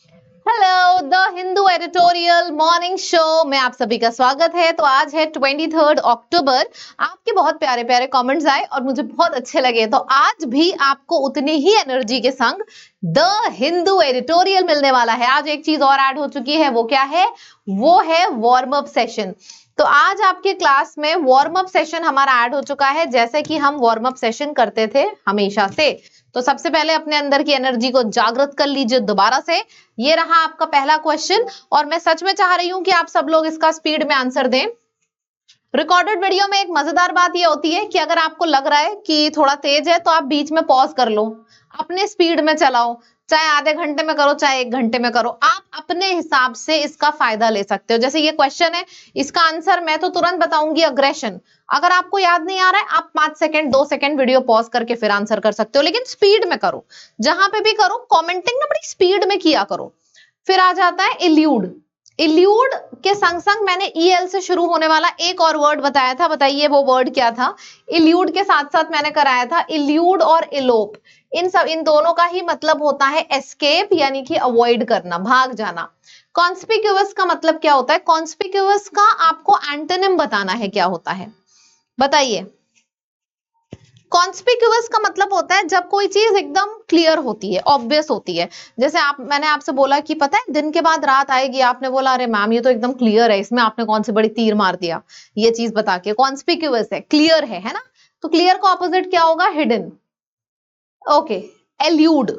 Hello, the Hindu editorial morning show में आप सभी का स्वागत है। तो आज है 23 अक्टूबर। आपके बहुत प्यारे प्यारे कमेंट्स आए और मुझे बहुत अच्छे लगे, तो आज भी आपको उतनी ही एनर्जी के संग द हिंदू एडिटोरियल मिलने वाला है। आज एक चीज और ऐड हो चुकी है, वो क्या है? वो है वार्म अप सेशन। तो आज आपके क्लास में वार्म अप सेशन हमारा ऐड हो चुका है, जैसे कि हम वार्म अप सेशन करते थे हमेशा से। तो सबसे पहले अपने अंदर की एनर्जी को जागृत कर लीजिए दोबारा से। ये रहा आपका पहला क्वेश्चन और मैं सच में चाह रही हूं कि आप सब लोग इसका स्पीड में आंसर दें। रिकॉर्डेड वीडियो में एक मजेदार बात ये होती है कि अगर आपको लग रहा है कि थोड़ा तेज है तो आप बीच में पॉज कर लो, अपने स्पीड में चलाओ, चाहे आधे घंटे में करो चाहे 1 घंटे में करो, आप अपने हिसाब से इसका फायदा ले सकते हो। जैसे ये क्वेश्चन है, इसका आंसर मैं तो तुरंत बताऊंगी, अग्रेशन। अगर आपको याद नहीं आ रहा है, आप 5 सेकंड 2 सेकंड वीडियो पॉज करके फिर आंसर कर सकते हो, लेकिन स्पीड में करो। जहां पे भी करो कमेंटिंग ना बड़ी स्पीड में किया करो। फिर आ जाता है इल्यूड। इल्यूड के संग संग मैंने ईएल से शुरू होने वाला एक और वर्ड बताया था, बताइए वो वर्ड क्या था? इल्यूड के साथ साथ मैंने कराया था इल्यूड और इलोप। इन दोनों का ही मतलब होता है एस्केप, यानी कि अवॉइड करना, भाग जाना। कॉन्स्पिक्यूअस का मतलब क्या होता है? कॉन्स्पिक्यूअस का आपको एंटोनिम बताना है, क्या होता है बताइए। कॉन्स्पिक्यूअस का मतलब होता है जब कोई चीज एकदम क्लियर होती है, ऑब्वियस होती है। जैसे मैंने आपसे बोला कि पता है दिन के बाद रात आएगी, आपने बोला अरे मैम ये तो एकदम क्लियर है, इसमें आपने कौन सी बड़ी तीर मार दिया ये चीज बता के। कॉन्स्पिक्यूअस है, क्लियर है ना? तो क्लियर का ऑपोजिट क्या होगा? हिडन। Okay, allude.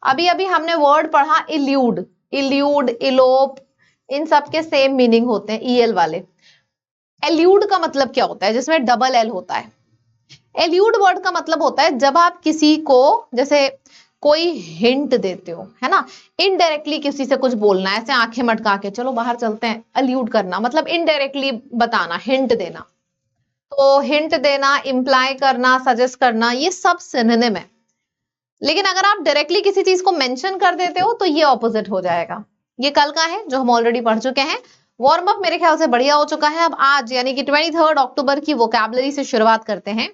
अभी अभी हमने वर्ड पढ़ा इल्यूड, इल्यूड, इलोप, इन सब के सेम मीनिंग होते हैं, ईएल वाले। एल्यूड का मतलब क्या होता है? जिसमें डबल एल होता है। एल्यूड वर्ड का मतलब होता है जब आप किसी को, जैसे कोई हिंट देते हो, है ना, इनडायरेक्टली किसी से कुछ बोलना है, ऐसे आंखें मटका के चलो बाहर चलते हैं, एल्यूड करना मतलब इनडायरेक्टली बताना, हिंट देना। तो हिंट देना, इंप्लाई करना, सजेस्ट करना, ये सब सिनोनिम है। लेकिन अगर आप डायरेक्टली किसी चीज को मेंशन कर देते हो तो ये ऑपोजिट हो जाएगा। ये कल का है जो हम ऑलरेडी पढ़ चुके हैं। वार्म अप मेरे ख्याल से बढ़िया हो चुका है। अब आज यानी कि 23 अक्टूबर की वोकैबुलरी से शुरुआत करते हैं।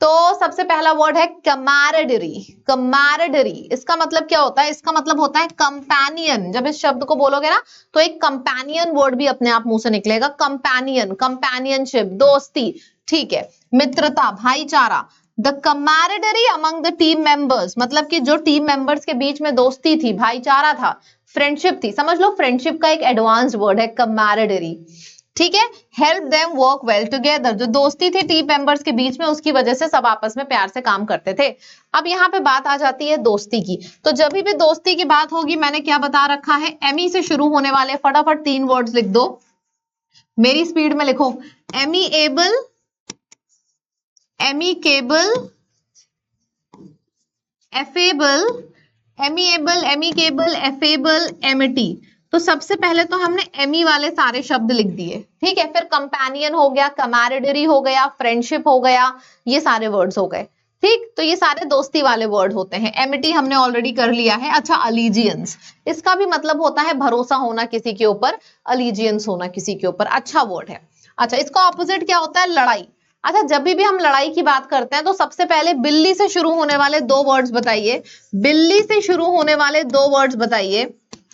तो सबसे पहला वर्ड है कमैरेडरी। कमैरेडरी, इसका मतलब क्या होता है? इसका मतलब होता है कंपेनियन। जब इस शब्द को बोलोगे ना तो एक कंपेनियन वर्ड भी अपने आप मुंह से निकलेगा। कंपेनियन, कंपेनियनशिप, दोस्ती, ठीक है, मित्रता, भाईचारा। The camaraderie among the team members, मतलब कि जो टीम मेंबर्स के बीच में दोस्ती थी, भाईचारा था, फ्रेंडशिप थी। समझ लो फ्रेंडशिप का एक एडवांस्ड वर्ड है कमैरेडरी, ठीक है। Help them work well together, जो दोस्ती थी टीम मेंबर्स के बीच में, उसकी वजह से सब आपस में प्यार से काम करते थे। अब यहाँ पे बात आ जाती है दोस्ती की। तो जब भी दोस्ती की बात होगी, मैंने क्या बता रखा है, एमी से शुरू होने वाले फटाफट 3 वर्ड्स लिख दो, मेरी स्पीड में लिखो। Amiable, amicable, affable, amiable, amicable, affable, amity. तो सबसे पहले तो हमने एमी वाले सारे शब्द लिख दिए, ठीक है। फिर कंपेनियन हो गया, कमैरेडरी हो गया, फ्रेंडशिप हो गया, ये सारे वर्ड्स हो गए, ठीक। तो ये सारे दोस्ती वाले वर्ड होते हैं। एमिटी हमने ऑलरेडी कर लिया है। अच्छा, अलीजियंस, इसका भी मतलब होता है भरोसा होना किसी के ऊपर, अलीजियंस होना किसी के ऊपर, अच्छा वर्ड है। अच्छा, इसका ऑपोजिट क्या होता है? लड़ाई। अच्छा, जब भी हम लड़ाई की बात करते हैं तो सबसे पहले बिल्ली से शुरू होने वाले 2 वर्ड्स बताइए। बिल्ली से शुरू होने वाले 2 वर्ड्स बताइए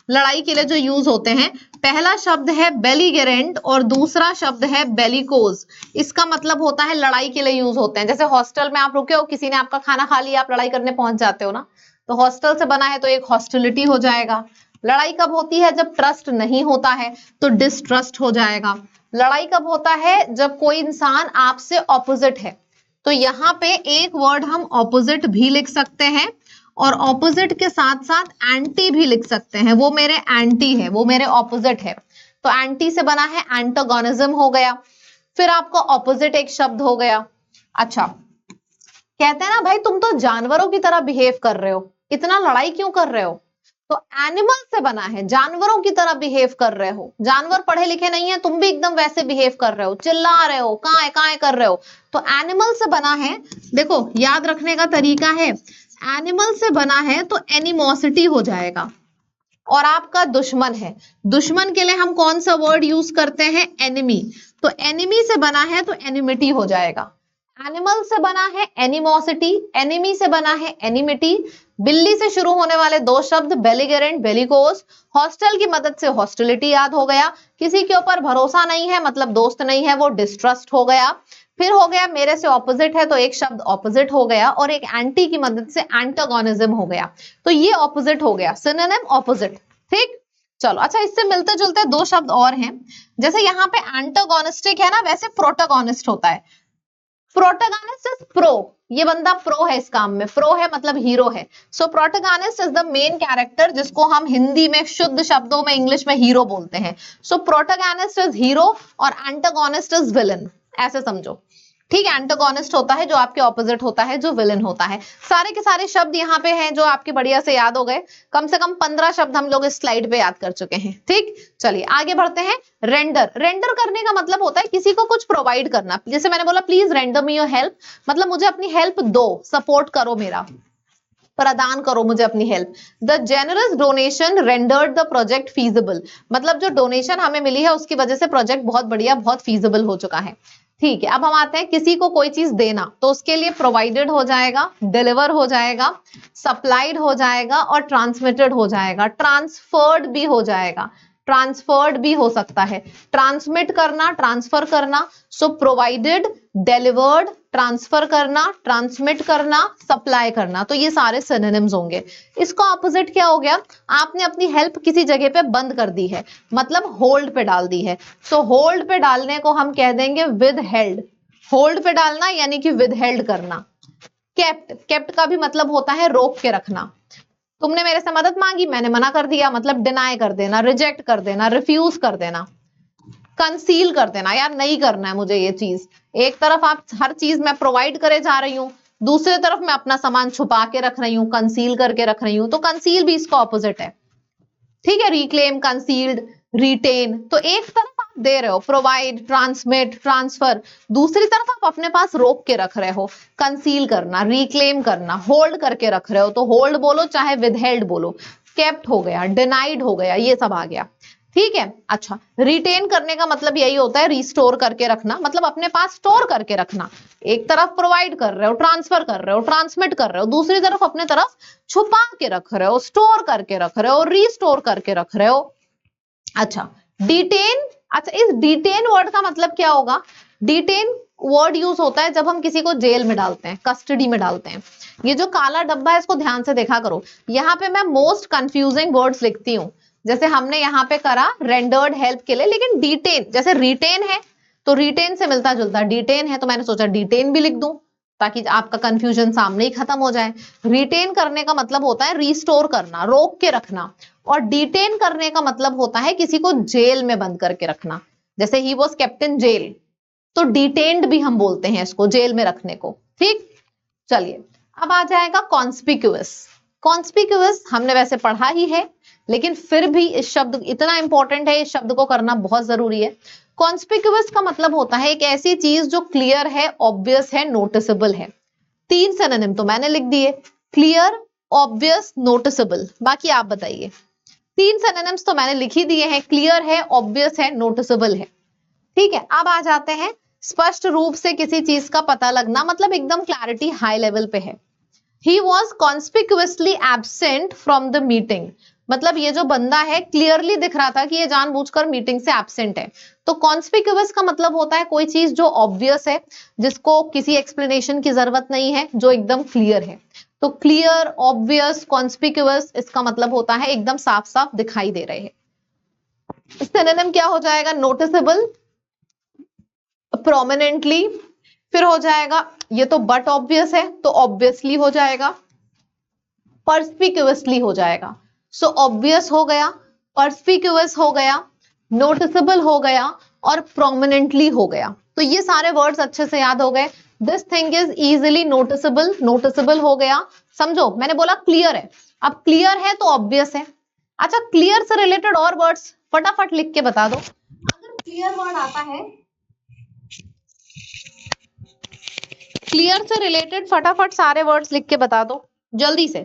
लड़ाई के लिए जो यूज होते हैं। पहला शब्द है बेलीगेरेंट और दूसरा शब्द है बेलिकोज। इसका मतलब होता है लड़ाई के लिए यूज होते हैं। जैसे हॉस्टल में आप रुके हो, किसी ने आपका खाना खा लिया, आप लड़ाई करने पहुंच जाते हो ना, तो हॉस्टल से बना है तो एक हॉस्टिलिटी हो जाएगा। लड़ाई कब होती है? जब ट्रस्ट नहीं होता है तो डिस्ट्रस्ट हो जाएगा। लड़ाई कब होता है? जब कोई इंसान आपसे ऑपोजिट है। तो यहाँ पे एक वर्ड हम ऑपोजिट भी लिख सकते हैं और ऑपोजिट के साथ साथ एंटी भी लिख सकते हैं। वो मेरे एंटी है, वो मेरे ऑपोजिट है, तो एंटी से बना है एंटागोनिज्म हो गया। फिर आपका ऑपोजिट एक शब्द हो गया। अच्छा, कहते हैं ना भाई तुम तो जानवरों की तरह बिहेव कर रहे हो, इतना लड़ाई क्यों कर रहे हो? तो एनिमल से बना है, जानवरों की तरह बिहेव कर रहे हो। जानवर पढ़े लिखे नहीं है, तुम भी एकदम वैसे बिहेव कर रहे हो, चिल्ला रहे हो, कहाँ है कर रहे हो। तो एनिमल से बना है। देखो याद रखने का तरीका है, एनिमल से बना है तो एनिमोसिटी हो जाएगा। और आपका दुश्मन है, दुश्मन के लिए हम कौन सा वर्ड यूज करते हैं? एनिमी। तो एनिमी से बना है तो एनिमिटी हो जाएगा। एनिमल से बना है एनिमोसिटी, एनिमी से बना है एनिमिटी, बिल्ली से शुरू होने वाले दो शब्द बेलिगेरेंट, बेलिकोस, हॉस्टल की मदद से हॉस्टिलिटी याद हो गया, किसी के ऊपर भरोसा नहीं है मतलब दोस्त नहीं है वो डिस्ट्रस्ट हो गया, फिर हो गया मेरे से ऑपोजिट है तो एक शब्द ऑपोजिट हो गया, और एक एंटी की मदद से एंटागोनिज्म हो गया, तो ये ऑपोजिट हो गया, सिनोनिम ऑपोजिट। ठीक, चलो अच्छा, इससे मिलते जुलते दो शब्द और हैं, जैसे यहाँ पे एंटागोनिस्टिक है ना, वैसे प्रोटोगोनिस्ट होता है। प्रोटोगोनिस्ट इज प्रो, ये बंदा प्रो है इस काम में, प्रो है मतलब हीरो है। So protagonist is the main character, जिसको हम हिंदी में शुद्ध शब्दों में इंग्लिश में हीरो बोलते हैं। सो प्रोटोगोनिस्ट इज हीरो और एंटागोनिस्ट इज विलन, ऐसे समझो। ठीक है, एंटागोनिस्ट होता है जो आपके ऑपोजिट होता है, जो विलन होता है। सारे के सारे शब्द यहाँ पे हैं जो आपके बढ़िया से याद हो गए। कम से कम 15 शब्द हम लोग इस स्लाइड पे याद कर चुके हैं। ठीक, चलिए आगे बढ़ते हैं। रेंडर, रेंडर करने का मतलब होता है किसी को कुछ प्रोवाइड करना। जैसे मैंने बोला please render me your help, मतलब मुझे अपनी हेल्प दो, सपोर्ट करो, मेरा प्रदान करो मुझे अपनी help. The generous donation rendered the project feasible, मतलब जो डोनेशन हमें मिली है उसकी वजह से प्रोजेक्ट बहुत बढ़िया, बहुत फीजिबल हो चुका है। ठीक है, अब हम आते हैं किसी को कोई चीज देना, तो उसके लिए प्रोवाइडेड हो जाएगा, डिलीवर हो जाएगा, सप्लाइड हो जाएगा और ट्रांसमिटेड हो जाएगा, ट्रांसफर्ड भी हो जाएगा, ट्रांसफर्ड भी हो सकता है, ट्रांसमिट करना, ट्रांसफर करना। सो प्रोवाइडेड, डिलीवर्ड, ट्रांसफर करना, ट्रांसमिट करना, सप्लाई करना, तो ये सारे सिनोनिम्स होंगे। इसका ऑपोजिट क्या हो गया, आपने अपनी हेल्प किसी जगह पे बंद कर दी है, मतलब होल्ड पे डाल दी है। सो होल्ड पे डालने को हम कह देंगे विद हेल्ड, होल्ड पे डालना यानी कि विद हेल्ड करना। केप्ट, केप्ट का भी मतलब होता है रोक के रखना। तुमने मेरे से मदद मांगी, मैंने मना कर दिया, मतलब डिनाई कर देना, रिजेक्ट कर देना, रिफ्यूज कर देना, कंसील कर देना, यार नहीं करना है मुझे ये चीज। एक तरफ आप हर चीज मैं प्रोवाइड करे जा रही हूँ, दूसरी तरफ मैं अपना सामान छुपा के रख रही हूँ, कंसील करके रख रही हूँ, तो कंसील भी इसका ऑपोजिट है। ठीक है, रिक्लेम, कंसील्ड, रिटेन, तो एक तरफ आप दे रहे हो प्रोवाइड, ट्रांसमिट, ट्रांसफर, दूसरी तरफ आप अपने पास रोक के रख रहे हो, कंसील करना, रिक्लेम करना, होल्ड करके रख रहे हो, तो होल्ड बोलो चाहे विदहेल्ड बोलो। केप्ट हो गया, डिनाइड हो गया, ये सब आ गया। ठीक है, अच्छा, रिटेन करने का मतलब यही होता है रिस्टोर करके रखना, मतलब अपने पास स्टोर करके रखना। एक तरफ प्रोवाइड कर रहे हो, ट्रांसफर कर रहे हो, ट्रांसमिट कर रहे हो, दूसरी तरफ अपने तरफ छुपा के रख रहे हो, स्टोर करके रख रहे हो, रीस्टोर करके रख रहे हो। अच्छा, डिटेन, अच्छा इस डिटेन वर्ड का मतलब क्या होगा, डिटेन वर्ड यूज होता है जब हम किसी को जेल में डालते हैं, कस्टडी में डालते हैं। ये जो काला डब्बा है इसको ध्यान से देखा करो, यहाँ पे मैं मोस्ट कंफ्यूजिंग वर्ड्स लिखती हूँ। जैसे हमने यहाँ पे करा रेंडर्ड हेल्प के लिए, लेकिन डिटेन, जैसे रिटेन है तो रिटेन से मिलता जुलता डिटेन है, तो मैंने सोचा डिटेन भी लिख दूं ताकि आपका कंफ्यूजन सामने ही खत्म हो जाए। रिटेन करने का मतलब होता है रिस्टोर करना, रोक के रखना, और डिटेन करने का मतलब होता है किसी को जेल में बंद करके रखना। जैसे ही वॉज केप्ट इन जेल, तो डिटेन्ड भी हम बोलते हैं इसको, जेल में रखने को। ठीक, चलिए अब आ जाएगा कॉन्स्पिक्यूअस। कॉन्स्पिक्यूअस हमने वैसे पढ़ा ही है, लेकिन फिर भी इस शब्द इतना इंपॉर्टेंट है, इस शब्द को करना बहुत जरूरी है। कॉन्स्पिक्यूअस का मतलब होता है एक ऐसी चीज जो क्लियर है, ऑब्वियस है, नोटिसेबल है। 3 सिनोनिम तो मैंने लिख दिए, क्लियर, ऑब्वियस, नोटिसेबल। बाकी आप बताइए। 3 सिनोनिम्स तो मैंने लिख ही दिए हैं, क्लियर है, ऑब्वियस है, नोटिसेबल है। ठीक है, अब आ जाते हैं स्पष्ट रूप से किसी चीज का पता लगना, मतलब एकदम क्लैरिटी हाई लेवल पे है। He was conspicuously absent from the meeting, मतलब ये जो बंदा है क्लियरली दिख रहा था कि ये जानबूझकर मीटिंग से एब्सेंट है। तो कॉन्स्पिक्यूअस का मतलब होता है कोई चीज जो ऑब्वियस है, जिसको किसी एक्सप्लेनेशन की जरूरत नहीं है, जो एकदम क्लियर है। तो क्लियर, ऑब्वियस, कॉन्स्पिक्यूअस, इसका मतलब होता है एकदम साफ साफ दिखाई दे रहे हैं। सिनोनिम क्या हो जाएगा, नोटिसेबल, प्रोमिनेंटली, फिर हो जाएगा, ये तो बट ऑब्वियस है तो ऑब्वियसली हो जाएगा, परस्पिक्यूअसली हो जाएगा। सो ऑब्वियस हो गया, परस्पिक्यूअस हो गया, नोटिसेबल हो गया और प्रोमिनेंटली हो गया। तो ये सारे वर्ड्स अच्छे से याद हो गए। This thing is easily noticeable, noticeable हो गया। समझो, मैंने बोला क्लियर है, अब क्लियर है तो ऑब्वियस है। अच्छा, क्लियर से रिलेटेड और वर्ड्स फटाफट लिख के बता दो। अगर क्लियर वर्ड आता है, क्लियर से रिलेटेड फटाफट सारे वर्ड्स लिख के बता दो जल्दी से।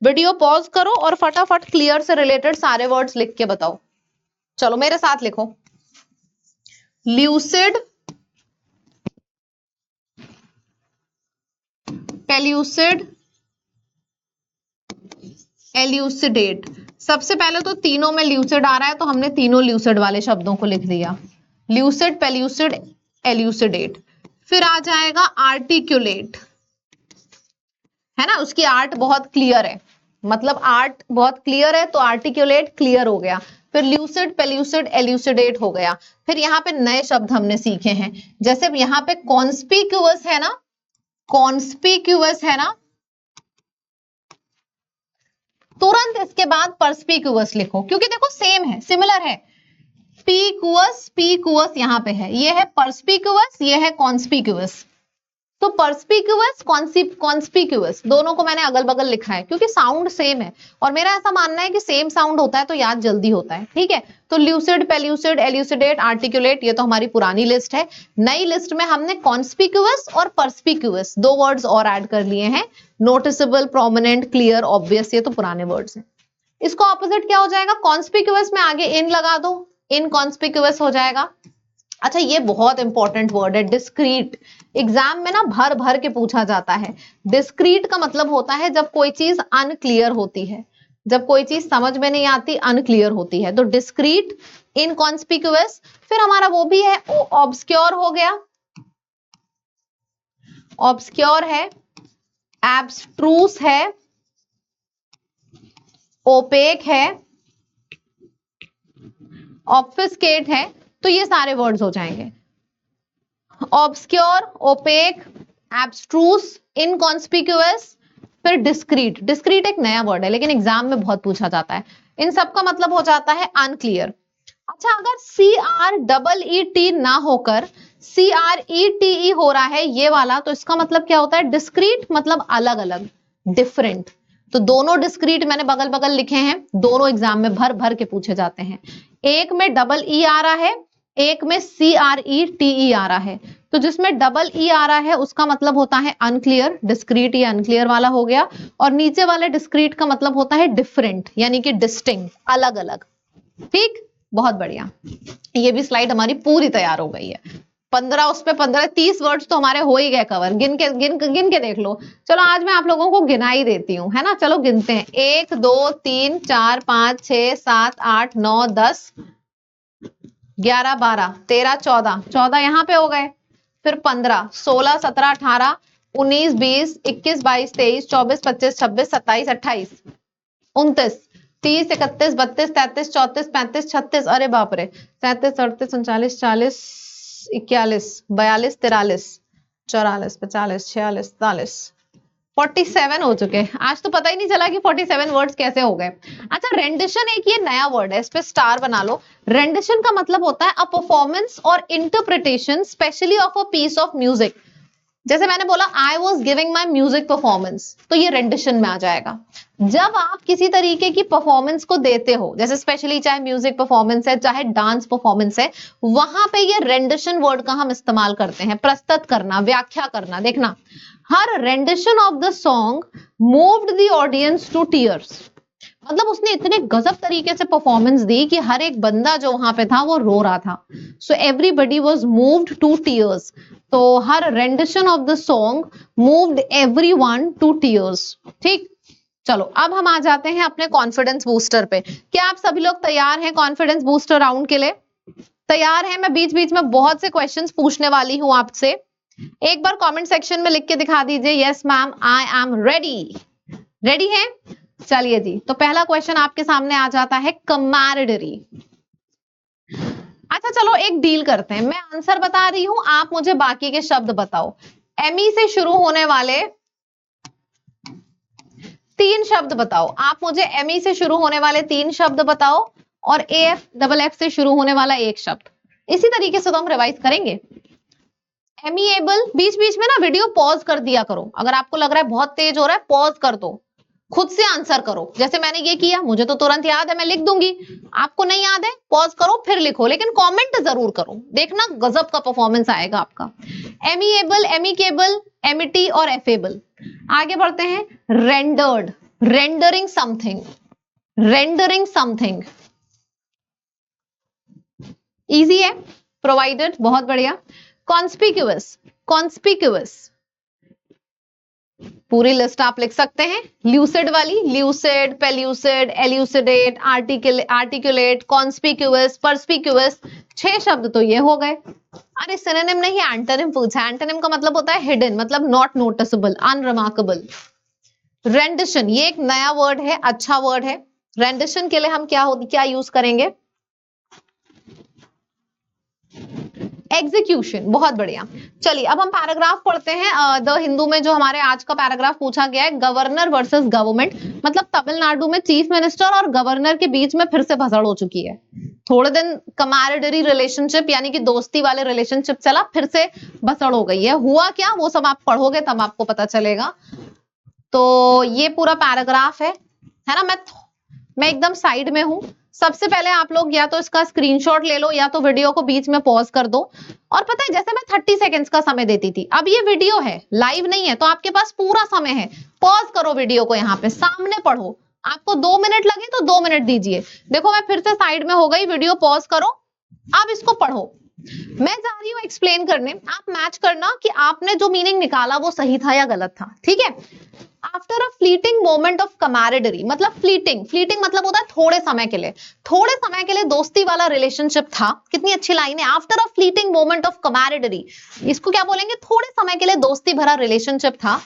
वीडियो पॉज करो और फटाफट क्लियर से रिलेटेड सारे वर्ड्स लिख के बताओ। चलो मेरे साथ लिखो, ल्यूसिड, पेल्यूसिड, एल्यूसिडेट। सबसे पहले तो तीनों में ल्यूसिड आ रहा है तो हमने तीनों ल्यूसिड वाले शब्दों को लिख दिया, ल्यूसिड, पेल्यूसिड, एल्यूसिडेट। फिर आ जाएगा आर्टिकुलेट, है ना, उसकी आर्ट बहुत क्लियर है, मतलब आर्ट बहुत क्लियर है तो आर्टिकुलेट क्लियर हो गया। फिर ल्यूसिड, पेल्यूसिड, एल्यूसिडेट हो गया। फिर यहाँ पे नए शब्द हमने सीखे हैं, जैसे यहाँ पे कॉन्स्पिक्यूअस है ना, कॉन्स्पिक्यूअस है ना, तुरंत इसके बाद परस्पिक्यूअस लिखो, क्योंकि देखो सेम है, सिमिलर है। पीक्यूअस, पीक्यूअस यहाँ पे है, ये है परस्पिक्यूअस, ये है कॉन्स्पिक्यूअस। तो परस्पिक्यूअस, कॉन्स्पिक्यूअस दोनों को मैंने अगल बगल लिखा है क्योंकि साउंड सेम है, और मेरा ऐसा मानना है कि सेम साउंड होता है तो याद जल्दी होता है, ठीक है। तो ल्यूसिड, पेल्यूसिड, एल्यूसिडेट, आर्टिकुलेट, ये तो हमारी पुरानी लिस्ट है। नई लिस्ट में हमने कॉन्स्पिक्यूअस और परस्पिक्यूअस दो वर्ड्स और ऐड कर लिए हैं, नोटिसेबल, प्रोमिनेंट, क्लियर, ऑब्वियस, ये तो पुराने वर्ड्स हैं। इसको ऑपोजिट क्या हो जाएगा, कॉन्स्पिक्यूअस में आगे इन लगा दो, इनकॉन्स्पिक्यूअस हो जाएगा। अच्छा, ये बहुत इंपॉर्टेंट वर्ड है, डिस्क्रीट। एग्जाम में ना भर भर के पूछा जाता है। डिस्क्रीट का मतलब होता है जब कोई चीज अनक्लियर होती है, जब कोई चीज समझ में नहीं आती, अनक्लियर होती है, तो डिस्क्रीट, इनकॉन्स्पिक्यूअस। फिर हमारा वो भी है, ऑब्सक्योर हो गया, ऑब्सक्योर है, एब्स्ट्रूस है, ओपेक है, ऑब्फिस्केट है। तो ये सारे वर्ड्स हो जाएंगे, ऑब्सक्योर, ओपेक, एब्स्ट्रूस, इनकॉन्स्पिक्यूअस, फिर डिस्क्रीट। डिस्क्रीट एक नया वर्ड है लेकिन एग्जाम में बहुत पूछा जाता है। इन सब का मतलब हो जाता है अनक्लियर। अच्छा, अगर CREET ना होकर CRETE हो रहा है ये वाला, तो इसका मतलब क्या होता है, डिस्क्रीट मतलब अलग अलग, डिफरेंट। तो दोनों डिस्क्रीट मैंने बगल बगल लिखे हैं, दोनों एग्जाम में भर भर के पूछे जाते हैं। एक में डबल ई आ रहा है, एक में CRETE आ रहा है। तो जिसमें डबल ई आ रहा है उसका मतलब होता है अनक्लियर, डिस्क्रीट या अनक्लियर वाला हो गया। और नीचे वाले डिस्क्रीट का मतलब होता है डिफरेंट, यानी कि डिस्टिंक्ट, अलग अलग। ठीक, बहुत बढ़िया। ये भी स्लाइड हमारी पूरी तैयार हो गई है। 15 उस पे 15, 30 वर्ड्स तो हमारे हो ही गए कवर, गिन के देख लो। चलो आज मैं आप लोगों को गिना ही देती हूँ, है ना। चलो गिनते हैं, 1 2 3 4 5 6 7 8 9 10 11 12 13 14, 14 यहाँ पे हो गए, फिर 15 16 17 18 19 20 21 22 23 24 25 26 27 28 29 30 31 32 33 34 35 36, अरे बाप रे, 37 38 39 40 41 42 43 44 45 46 47 47 हो चुके। आज तो पता ही नहीं चला कि 47 वर्ड्स कैसे हो गए। अच्छा, रेंडिशन एक ये नया वर्ड है, इस पे स्टार बना लो। रेंडिशन का मतलब होता है अ परफॉर्मेंस और interpretation specially of a piece of music. जैसे मैंने बोला I was giving my music performance, तो ये रेंडिशन में आ जाएगा। जब आप किसी तरीके की परफॉर्मेंस को देते हो, जैसे स्पेशली चाहे म्यूजिक परफॉर्मेंस है चाहे डांस परफॉर्मेंस है, वहां पे ये रेंडिशन वर्ड का हम इस्तेमाल करते हैं, प्रस्तुत करना, व्याख्या करना। देखना, हर rendition of the song moved the audience to tears, मतलब उसने इतने गजब तरीके से परफॉर्मेंस दी कि हर एक बंदा जो वहां पे था वो रो रहा था। So everybody was moved to tears. तो हर rendition of the song moved everyone to tears. ठीक, चलो अब हम आ जाते हैं अपने कॉन्फिडेंस बूस्टर पे। क्या आप सभी लोग तैयार हैं कॉन्फिडेंस बूस्टर राउंड के लिए? तैयार हैं? मैं बीच बीच में बहुत से क्वेश्चंस पूछने वाली हूं आपसे, एक बार कमेंट सेक्शन में लिख के दिखा दीजिए, yes ma'am I am ready. Ready है? चलिए जी, तो पहला क्वेश्चन आपके सामने आ जाता है, कमैरिडरी। अच्छा चलो एक डील करते हैं, मैं आंसर बता रही हूं, आप मुझे बाकी के शब्द बताओ। एमई से शुरू होने वाले 3 शब्द बताओ, आप मुझे एमई से शुरू होने वाले 3 शब्द बताओ, और एएफ डबल एफ से शुरू होने वाला एक शब्द। इसी तरीके से तो हम रिवाइज करेंगे। एमिएबल, बीच बीच में ना वीडियो पॉज कर दिया करो, अगर आपको लग रहा है बहुत तेज हो रहा है पॉज कर दो, खुद से आंसर करो। जैसे मैंने ये किया, मुझे तो तुरंत याद है, मैं लिख दूंगी, आपको नहीं याद है पॉज करो फिर लिखो, लेकिन कमेंट जरूर करो, देखना गजब का परफॉर्मेंस आएगा आपका। एमिएबल, एमिकेबल, एमिटी और एफेबल। आगे बढ़ते हैं, rendered, rendering something, rendering something, easy है, प्रोवाइडेड, बहुत बढ़िया। कॉन्स्पिक्यूअस, कॉन्स्पिक्यूअस, पूरी लिस्ट आप लिख सकते हैं। ल्यूसिड वाली, ल्यूसिड, पेल्यूसिड, एल्यूसिडेट, आर्टिकुलेट, कॉन्स्पिक्यूअस, परस्पिक्यूअस, 6 शब्द तो ये हो गए। अरे सिनोनिम नहीं, एंटोनिम पूछा। एंटोनिम का मतलब होता है हिडन, मतलब नॉट नोटिसेबल, अनरिमार्केबल। रेंडिशन, ये एक नया वर्ड है, अच्छा वर्ड है। रेंडिशन के लिए हम क्या यूज करेंगे? एग्जीक्यूशन। बहुत बढ़िया। चलिए अब हम पैराग्राफ पढ़ते हैं। द हिंदू में जो हमारे आज का पैराग्राफ पूछा गया है, गवर्नर वर्सेस गवर्नमेंट, मतलब तमिलनाडु में चीफ मिनिस्टर और गवर्नर के बीच में फिर से भसड़ हो चुकी है। थोड़े दिन कमैरेडरी रिलेशनशिप यानी कि दोस्ती वाले रिलेशनशिप चला, फिर से भसड़ हो गई है। हुआ क्या, वो सब आप पढ़ोगे तब आपको पता चलेगा। तो ये पूरा पैराग्राफ है ना। मैं एकदम साइड में हूं। सबसे पहले आप लोग या तो इसका स्क्रीनशॉट ले लो या तो वीडियो को बीच में पॉज कर दो। और पता है, जैसे मैं 30 सेकेंड्स का समय देती थी, अब ये वीडियो है, लाइव नहीं है, तो आपके पास पूरा समय है। पॉज करो वीडियो को, यहाँ पे सामने पढ़ो। आपको 2 मिनट लगे तो 2 मिनट दीजिए। देखो मैं फिर से साइड में हो गई, वीडियो पॉज करो, अब इसको पढ़ो। मैं जा रही हूँ एक्सप्लेन करने, आप मैच करना कि आपने जो मीनिंग निकाला वो सही था या गलत था, ठीक है। After a fleeting moment of camaraderie, मतलब फ्लीटिंग मतलब होता है थोड़े समय के लिए, थोड़े समय के लिए दोस्ती वाला रिलेशनशिप था। कितनी अच्छी लाइन है, after a fleeting moment of camaraderie. इसको क्या बोलेंगे? थोड़े समय के लिए दोस्ती भरा रिलेशनशिप था।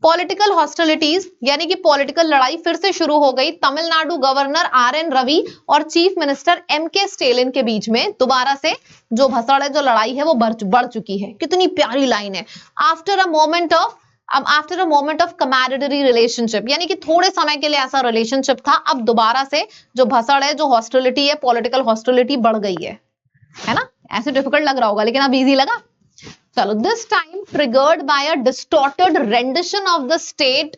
पॉलिटिकल हॉस्टिलिटीज यानी कि पॉलिटिकल लड़ाई फिर से शुरू हो गई तमिलनाडु गवर्नर आर.एन. रवि और चीफ मिनिस्टर एम.के. स्टेलिन के बीच में। दोबारा से जो भसड़ है, जो लड़ाई है, वो बढ़ चुकी है। कितनी प्यारी लाइन है, after a moment of camaraderie relationship, यानी कि थोड़े समय के लिए ऐसा रिलेशनशिप था, अब दोबारा से जो भसड़ है, जो हॉस्टिलिटी है, पॉलिटिकल हॉस्टिलिटी बढ़ गई है ना। ऐसे डिफिकल्ट लग रहा होगा लेकिन अब इजी लगा। चलो, this time triggered by a distorted rendition of the state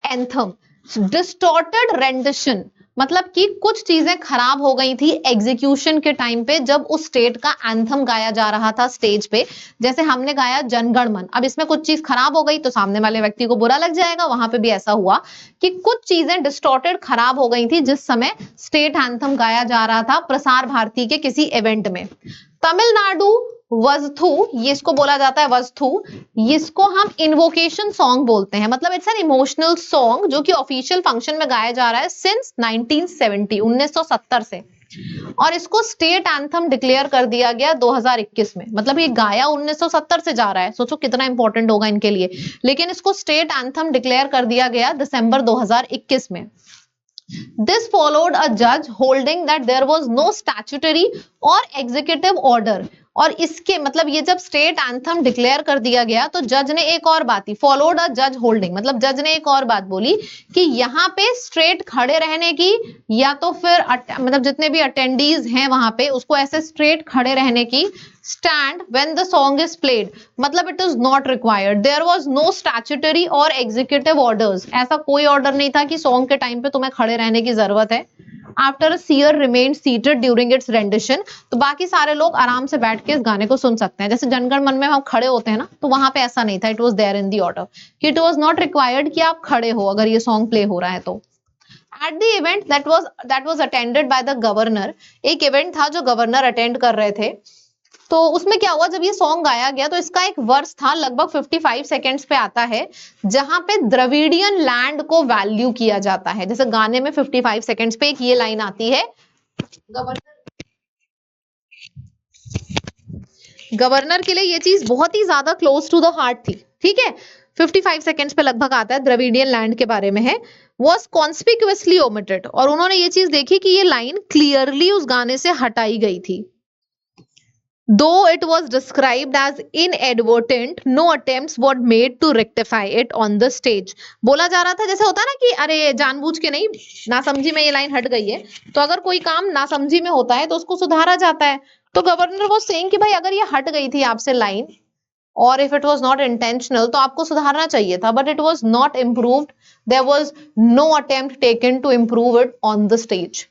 anthem. Distorted rendition मतलब कि कुछ चीजें खराब हो गई थी एग्जीक्यूशन के टाइम पे, जब उस स्टेट का एंथम गाया जा रहा था स्टेज पे। जैसे हमने गाया जनगण मन, अब इसमें कुछ चीज खराब हो गई तो सामने वाले व्यक्ति को बुरा लग जाएगा। वहां पे भी ऐसा हुआ कि कुछ चीजें डिस्टॉर्टेड, खराब हो गई थी जिस समय स्टेट एंथम गाया जा रहा था प्रसार भारती के किसी इवेंट में। तमिलनाडु वस्तु, ये इसको बोला जाता है वस्तु, इसको हम इन्वोकेशन सॉन्ग बोलते हैं, मतलब इट्स एन इमोशनल सॉन्ग जो कि ऑफिशियल फंक्शन में गाया जा रहा है सिंस 1970, 1970 से। और इसको स्टेट एंथम डिक्लेयर कर दिया गया 2021 में। मतलब ये गाया 1970 से जा रहा है, सोचो कितना इंपॉर्टेंट होगा इनके लिए। लेकिन इसको स्टेट एंथम डिक्लेयर कर दिया गया दिसंबर 2021 में। This followed a judge holding that there was no statutory or executive order। और इसके मतलब ये जब स्टेट एंथम डिक्लेयर कर दिया गया तो जज ने एक और बात ही, फॉलोड अ जज होल्डिंग, मतलब जज ने एक और बात बोली कि यहाँ पे स्ट्रेट खड़े रहने की या तो फिर मतलब जितने भी अटेंडीज हैं वहां पे, उसको ऐसे स्ट्रेट खड़े रहने की stand when the song is played, मतलब it is not required, there was no statutory or executive orders। ऐसा कोई ऑर्डर नहीं था कि सॉन्ग के टाइम पे तुम्हें खड़े रहने की जरूरत है। After a seer remained seated during its rendition, तो बाकी सारे लोग आराम से बैठ के इस गाने को सुन सकते हैं। जैसे जनगण मन में हम खड़े होते हैं ना, तो वहां पे ऐसा नहीं था, it was there in the order कि it was not required कि आप खड़े हो अगर ये सॉन्ग प्ले हो रहा है तो। At the event that was attended by the governor, एक इवेंट था जो गवर्नर अटेंड कर रहे थे। तो उसमें क्या हुआ, जब ये सॉन्ग गाया गया तो इसका एक वर्स था, लगभग 55 सेकेंड्स पे आता है, जहां पे द्रविडियन लैंड को वैल्यू किया जाता है। जैसे गाने में 55 सेकेंड्स पे एक ये लाइन आती है, गवर्नर के लिए ये चीज बहुत ही ज्यादा क्लोज टू द हार्ट थी, ठीक है। 55 सेकेंड्स पे लगभग आता है, द्रविडियन लैंड के बारे में है। वॉज कॉन्स्पिक्यूअसली ओमिटेड, और उन्होंने ये चीज देखी कि ये लाइन क्लियरली उस गाने से हटाई गई थी। Though it was described as inadvertent, no attempts were made to rectify it on the stage। बोला जा रहा था, जैसे होता है ना कि अरे जानबूझ के नहीं, नासमझी में ये लाइन हट गई है, तो अगर कोई काम नासमझी में होता है तो उसको सुधारा जाता है। तो गवर्नर वो सेइंग कि भाई अगर ये हट गई थी आपसे लाइन, और if it was not intentional, तो आपको सुधारना चाहिए था, but it was not improved, there was no attempt taken to improve it on the stage.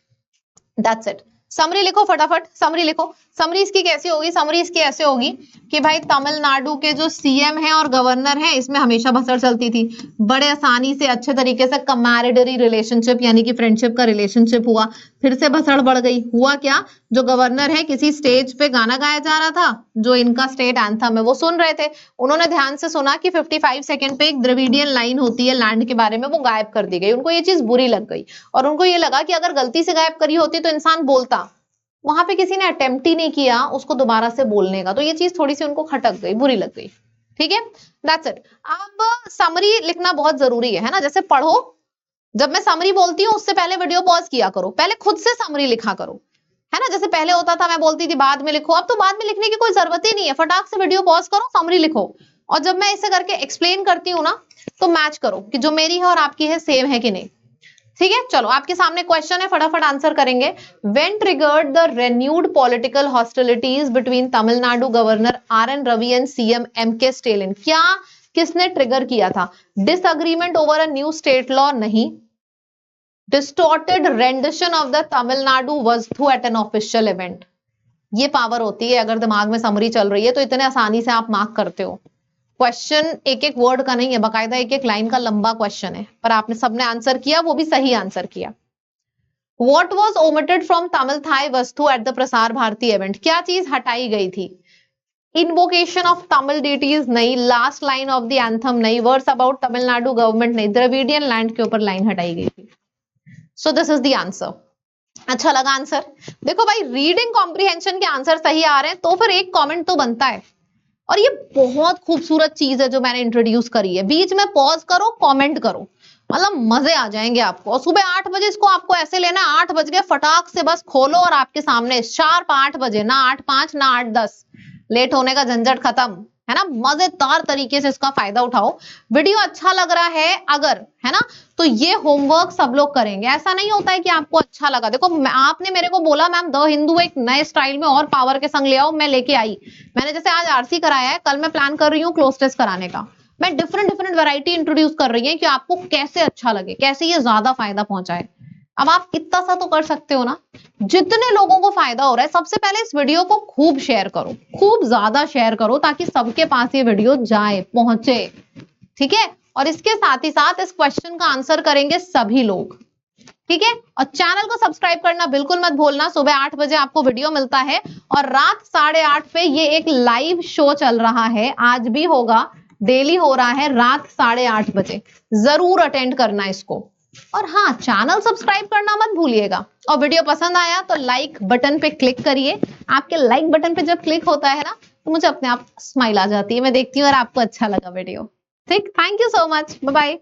That's it. Summary लिखो फटाफट, समरी लिखो। समरी इसकी कैसी होगी? समरी इसकी ऐसे होगी कि भाई तमिलनाडु के जो सीएम है और गवर्नर है, इसमें हमेशा भसड़ चलती थी। बड़े आसानी से अच्छे तरीके से कमैरिडरी रिलेशनशिप यानी कि फ्रेंडशिप का रिलेशनशिप हुआ, फिर से भसड़ बढ़ गई। हुआ क्या, जो गवर्नर है किसी स्टेज पे गाना गाया जा रहा था, जो इनका स्टेट एंथम है वो सुन रहे थे, उन्होंने ध्यान से सुना कि 55 सेकंड पे एक द्रविडियन लाइन होती है लैंड के बारे में, वो गायब कर दी गई। उनको ये चीज बुरी लग गई और उनको ये लगा कि अगर गलती से गायब करी होती तो इंसान बोलता, वहां पे किसी ने अटेम्प्ट ही नहीं किया उसको दोबारा से बोलने का, तो ये चीज थोड़ी सी उनको खटक गई, बुरी लग गई। ठीक है, दैट्स इट। अब समरी लिखना बहुत जरूरी है ना, जैसे पढ़ो, जब मैं समरी बोलती हूँ उससे पहले वीडियो पॉज किया करो, पहले खुद से समरी लिखा करो, है ना। जैसे पहले होता था मैं बोलती थी बाद में लिखो, अब तो बाद में लिखने की कोई जरूरत ही नहीं है, फटाक से वीडियो पॉज करो, समरी लिखो, और जब मैं इसे करके एक्सप्लेन करती हूँ ना तो मैच करो कि जो मेरी है और आपकी है सेम है कि नहीं। ठीक है, चलो आपके सामने क्वेश्चन है, फटाफट आंसर करेंगे। When triggered the renewed political hostilities between Tamil Nadu governor R N. Ravi and CM M K. Stalin? क्या किसने ट्रिगर किया था? Disagreement over a new state law? नहीं। Distorted rendition of the Tamil Nadu वस्तु एट एन ऑफिशियल इवेंट? ये पावर होती है, अगर दिमाग में समरी चल रही है तो इतने आसानी से आप मार्क करते हो। क्वेश्चन एक एक वर्ड का नहीं है, बाकायदा एक एक लाइन का लंबा क्वेश्चन है, पर आपने सबने आंसर किया, वो भी सही आंसर किया। What was omitted from Tamil Thai वस्तु at the Prasar Bharati event? क्या चीज हटाई गई थी? इन्वोकेशन ऑफ तमिल डिटीज नहीं, last line of the anthem नहीं, वर्ड्स अबाउट तमिलनाडु गवर्नमेंट नहीं, द्रविडियन लैंड के ऊपर लाइन हटाई गई थी। So this is the answer. अच्छा लगा आंसर? देखो भाई, रीडिंग कॉम्प्रिहेंशन के आंसर सही आ रहे हैं तो फिर एक कमेंट तो बनता है, और ये बहुत खूबसूरत चीज है जो मैंने इंट्रोड्यूस करी है। बीच में पॉज करो, कमेंट करो, मतलब मजे आ जाएंगे आपको। और सुबह 8 बजे इसको आपको ऐसे लेना है, 8 बज गए फटाक से बस खोलो और आपके सामने शार्प 8 बजे, ना 8:05 ना 8:10, लेट होने का झंझट खत्म, है ना। मजेदार तरीके से इसका फायदा उठाओ। वीडियो अच्छा लग रहा है अगर, है ना, तो ये होमवर्क सब लोग करेंगे। ऐसा नहीं होता है कि आपको अच्छा लगा, देखो आपने मेरे को बोला मैम द हिंदू एक नए स्टाइल में और पावर के संग ले आओ, मैं लेके आई। मैंने जैसे आज आरसी कराया है, कल मैं प्लान कर रही हूँ क्लोज टेस्ट कराने का। मैं डिफरेंट वैरायटी इंट्रोड्यूस कर रही है कि आपको कैसे अच्छा लगे, कैसे ये ज्यादा फायदा पहुंचाए। अब आप इतना सा तो कर सकते हो ना, जितने लोगों को फायदा हो रहा है, सबसे पहले इस वीडियो को खूब शेयर करो, खूब ज्यादा शेयर करो, ताकि सबके पास ये वीडियो जाए, पहुंचे। ठीक है, और इसके साथ ही साथ इस क्वेश्चन का आंसर करेंगे सभी लोग। ठीक है, और चैनल को सब्सक्राइब करना बिल्कुल मत भूलना। सुबह 8 बजे आपको वीडियो मिलता है और रात 8:30 पे ये एक लाइव शो चल रहा है, आज भी होगा, डेली हो रहा है रात 8:30 बजे, जरूर अटेंड करना इसको। और हाँ, चैनल सब्सक्राइब करना मत भूलिएगा, और वीडियो पसंद आया तो लाइक बटन पे क्लिक करिए। आपके लाइक बटन पे जब क्लिक होता है ना तो मुझे अपने आप स्माइल आ जाती है, मैं देखती हूँ और आपको अच्छा लगा वीडियो। ठीक, thank you so much, bye bye.